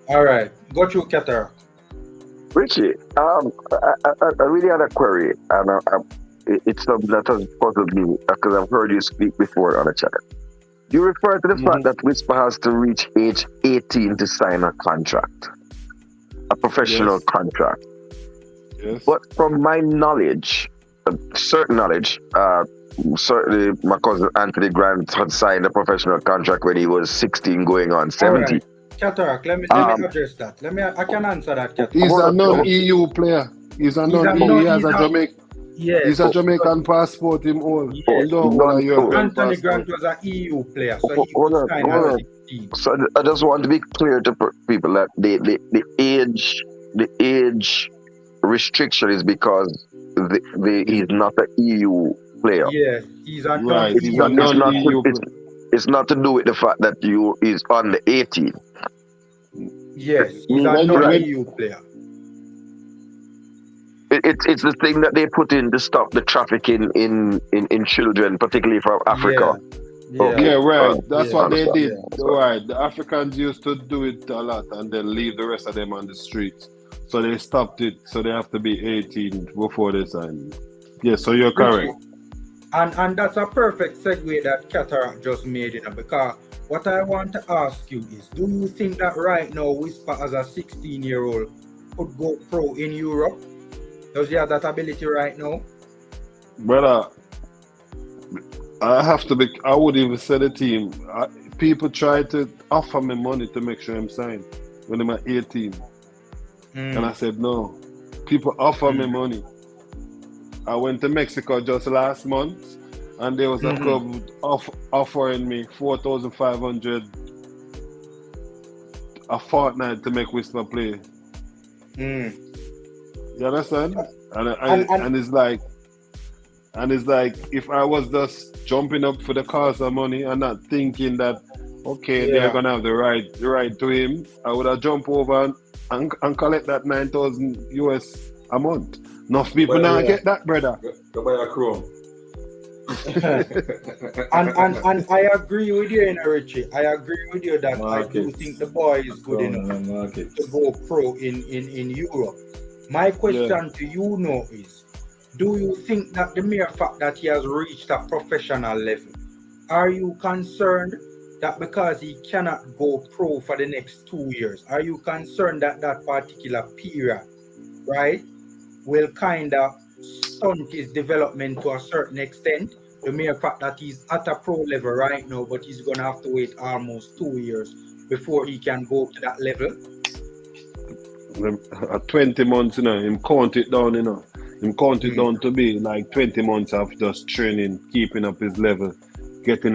All right, go through Qatar. Richie, I really had a query, and it's something that has puzzled me because I've heard you speak before on the channel. You refer to the fact Mhm. that Whisper has to reach age 18 to sign a contract, a professional Yes, contract. yes. But from my knowledge, certain knowledge, certainly my cousin Anthony Grant had signed a professional contract when he was 16 going on All 17. right, Qatar. Let me Um, address that. I can answer that, Qatar. He's hold a on, non-EU player. He's a He's a non-EU. no. He has a Jamaican. He's a Yes. Jamaican passport. Him all. oh, Him Yes. don't hold a non, oh, European Anthony passport. Grant was an EU player, so he hold could on, sign hold at on. 16. So I just want to be clear to people that the age restriction is because He's he's not an EU player. Yes, he's a right. He's a non-EU player. non-EU player. It's not to do with the fact that you is under 18. Yes, he's a When Right. when non-EU player. It's the thing that they put in to stop the trafficking in children, particularly from Africa. Yeah, yeah, Okay, yeah, right. That's yeah, what they understand. did. yeah. Understand. Right. The Africans used to do it a lot and then leave the rest of them on the streets. So they stopped it. So they have to be 18 before they sign. Yeah, so you're Richie, correct. and that's a perfect segue that Qatar just made, because what I want to ask you is, do you think that right now Whisper as a 16-year-old could go pro in Europe? Does he have that ability right now? Brother, I have to be, I would even say the team. People try to offer me money to make sure I'm signed when I'm at 18. And I Mm, said no. People offer me mm, money. I went to Mexico just last month, and there was a mm, club offering me 4,500 a fortnight to make Whisper play. mm. You understand? And And it's like if I was just jumping up for the cause of money and not thinking that okay they're yeah, gonna have the right to him, I would have jumped over and collect that 9,000 US a month. Enough Go people buy a, now yeah. get that, brother. go buy a Chrome. And I agree with you, Richie. I agree with you that I do think Markets. the boy is good Chrome enough and to markets. go pro in Europe. My Yeah. question to you now is, do you think that the mere fact that he has reached a professional level, are you concerned that because he cannot go pro for the next 2 years, are you concerned that that particular period, right, will kind of stunt his development to a certain extent? The mere fact that he's at a pro level right now, but he's gonna have to wait almost 2 years before he can go to that level. At 20 months, him count it down, Him count it Mm, down to be like 20 months of just training, keeping up his level,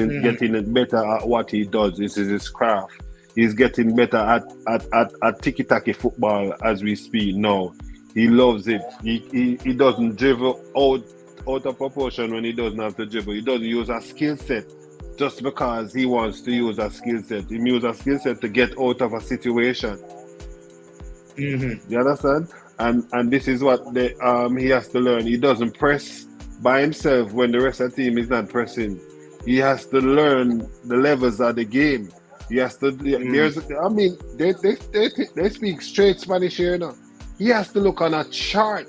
mm, getting it better at what he does. This is his craft. He's getting better at tiki-taki football as we speak now. He loves it. He doesn't dribble out of proportion when he doesn't have to dribble. He doesn't use a skill set just because he wants to use a skill set. He uses a skill set to get out of a situation. mm-hmm, You understand? And this is what he has to learn. He doesn't press by himself when the rest of the team is not pressing. He has to learn the levels of the game. He has to. mm, They speak straight Spanish here now. He has to look on a chart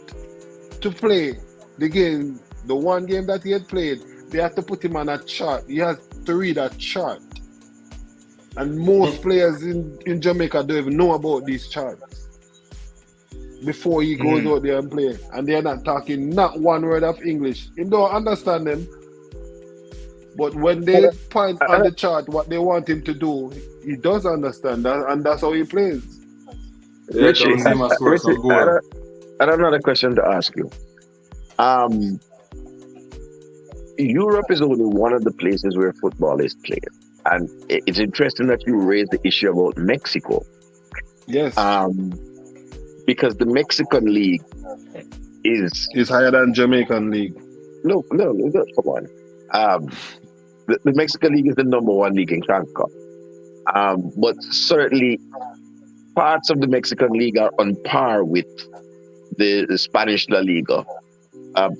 to play the game. The one game that he had played, they have to put him on a chart. He has to read a chart. And most players in Jamaica don't even know about these charts before he goes mm. out there and play. And they're not talking not one word of English. He don't understand them. But when And, they point on and, the chart what they want him to do, he does understand that, and that's how he plays. Here Richie, comes him a score Richie, some goal. I have another question to ask you. Um, Europe is only one of the places where football is played. And it's interesting that you raised the issue about Mexico. Yes, Um, because the Mexican league is he's higher than Jamaican league. no, come on. Um, the Mexican league is the number one league in Canada. But certainly parts of the Mexican league are on par with the Spanish La Liga. Um,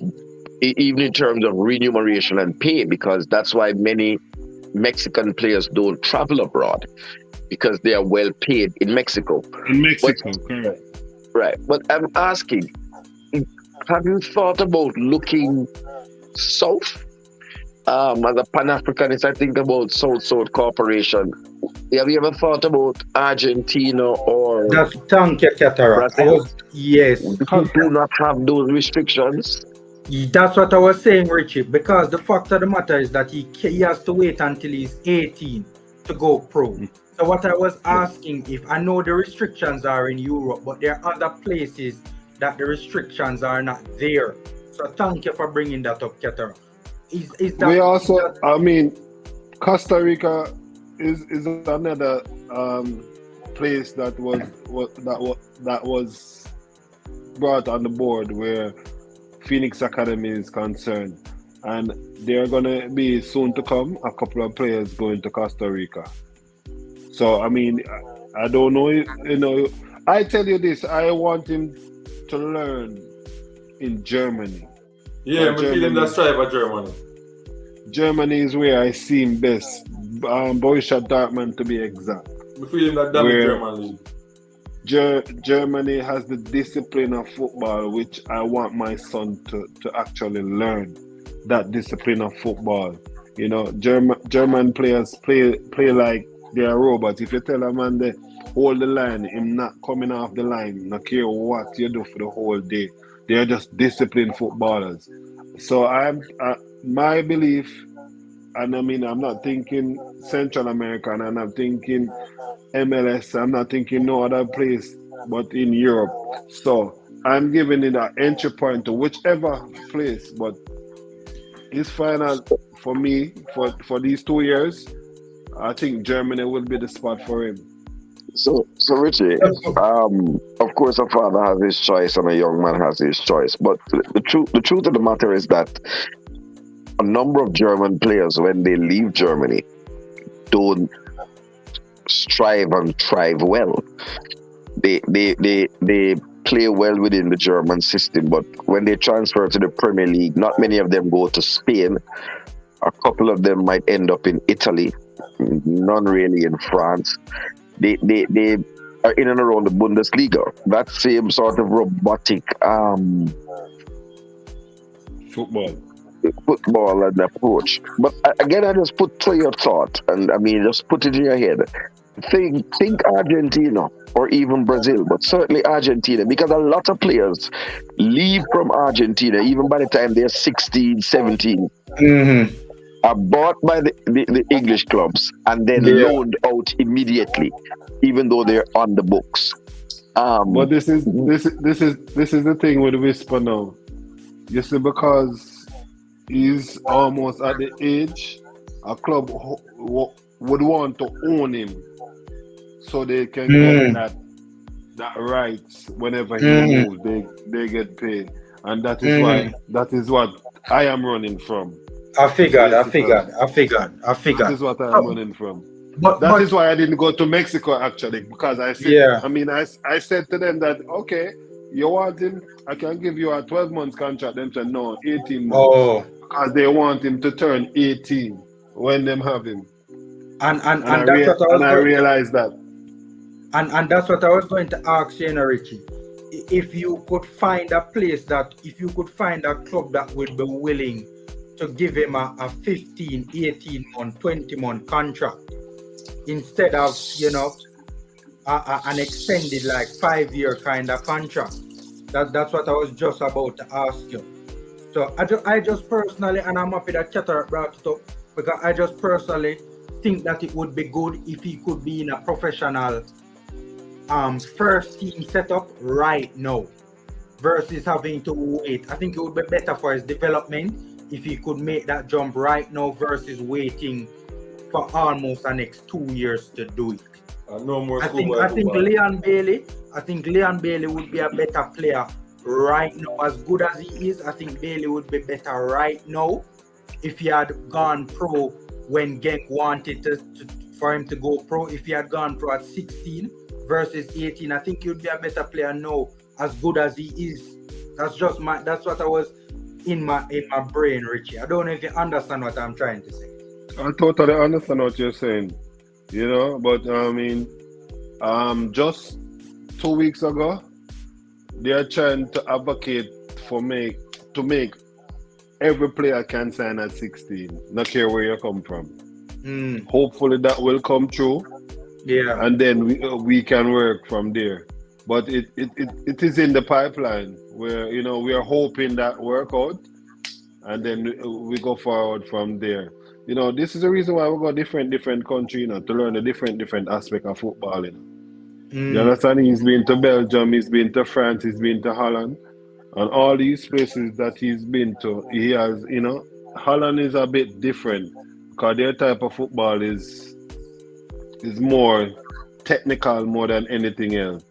even in terms of remuneration and pay, because that's why many Mexican players don't travel abroad. because they are well paid in Mexico. In But Mexico, correct. right, but I'm asking, have you thought about looking south? As a Pan-Africanist, I think about South-South Cooperation. Have you ever thought about Argentina or That's thank you, Cataract. Brazil? Yes. Who do not have those restrictions? That's what I was saying, Richie, because the fact of the matter is that he has to wait until he's 18 to go pro. So what I was asking, if I know the restrictions are in Europe, but there are other places that the restrictions are not there. So thank you for bringing that up, Keter. Is that, We also, I mean, Costa Rica is another place that was brought on the board where Phoenix Academy is concerned, and they're gonna be soon to come a couple of players going to Costa Rica. So I mean, I don't know if you know. I tell you this, I want him to learn in Germany. Yeah, But we feel him that strive at Germany. Germany is where I see him best. Borussia Dortmund to be exact. We feel him that damage Where- German league. Germany has the discipline of football, which I want my son to actually learn. That discipline of football. You know, German players play like they're robots. If you tell a man they hold the line, him not coming off the line, not care what you do for the whole day. They are just disciplined footballers. So my belief, and I mean, I'm not thinking Central America, and I'm thinking MLS. I'm not thinking no other place but in Europe. So I'm giving it an entry point to whichever place. But his final for me for these 2 years, I think Germany will be the spot for him. So Richie, of course, a father has his choice and a young man has his choice. But the truth of the matter is that a number of German players, when they leave Germany, don't strive and thrive well. They play well within the German system, but when they transfer to the Premier League, not many of them go to Spain. A couple of them might end up in Italy, none really in France. They are in and around the Bundesliga. That same sort of robotic football and approach. But again, I just put to your thought, and I mean, just put it in your head. Think Argentina or even Brazil, but certainly Argentina, because a lot of players leave from Argentina even by the time they're 16, 17. Mm-hmm. Are bought by the English clubs and then loaned out immediately, even though they're on the books. But this is the thing with Whisper now. You see, because he's almost at the age, a club would want to own him, so they can get that rights whenever he moves. They get paid, and that is what I am running from. I figured. That is what I'm running from. But That is why I didn't go to Mexico actually, because I said, I said to them that, okay, you want him, I can give you a 12-month contract. Them said no, 18 months. Oh, Because they want him to turn 18 when them have him. and I realized that. And that's what I was going to ask you, Richie. If you could find a club that would be willing to give him a 15, 18 month, 20 month contract instead of, an extended like 5-year kind of contract. That's what I was just about to ask you. So I just personally, and I'm happy that Chatter brought it up, because I just personally think that it would be good if he could be in a professional first team setup right now versus having to wait. I think it would be better for his development if he could make that jump right now versus waiting for almost the next 2 years to do it. No more. I think Leon Bailey would be a better player right now. As good as he is, I think Bailey would be better right now if he had gone pro when Genk wanted for him to go pro. If he had gone pro at 16 versus 18, I think he would be a better player now, as good as he is. That's what I was in my brain, Richie. I don't know if you understand what I'm trying to say. I totally understand what you're saying. you know. But just 2 weeks ago, they are trying to advocate to make every player can sign at 16, not care where you come from. Mm. Hopefully that will come true, Yeah. and then we can work from there. But it is in the pipeline where we are hoping that work out, and then we go forward from there. This is the reason why we go different country, to learn a different aspect of football. You Mm. understand? He's been to Belgium, he's been to France, he's been to Holland, and all these places that he's been to, he has, Holland is a bit different because their type of football is more technical more than anything else.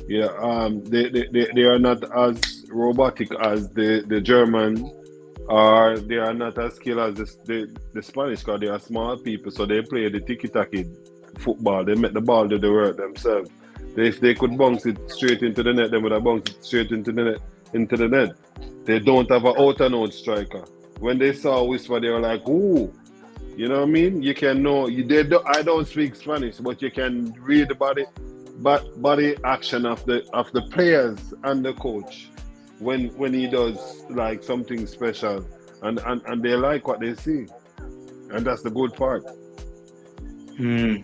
Yeah, they are not as robotic as the German, or they are not as skilled as the Spanish because they are small people, so they play the tiki-taki football. They make the ball do the work themselves. If they could bounce it straight into the net, they would have bounced it straight into the net. They don't have an out and out striker. When they saw Whisper, they were like, "Ooh." You know what I mean? You can know. I don't speak Spanish, but you can read the body action of the players and the coach when he does like something special, and they like what they see, and that's the good part. Mm.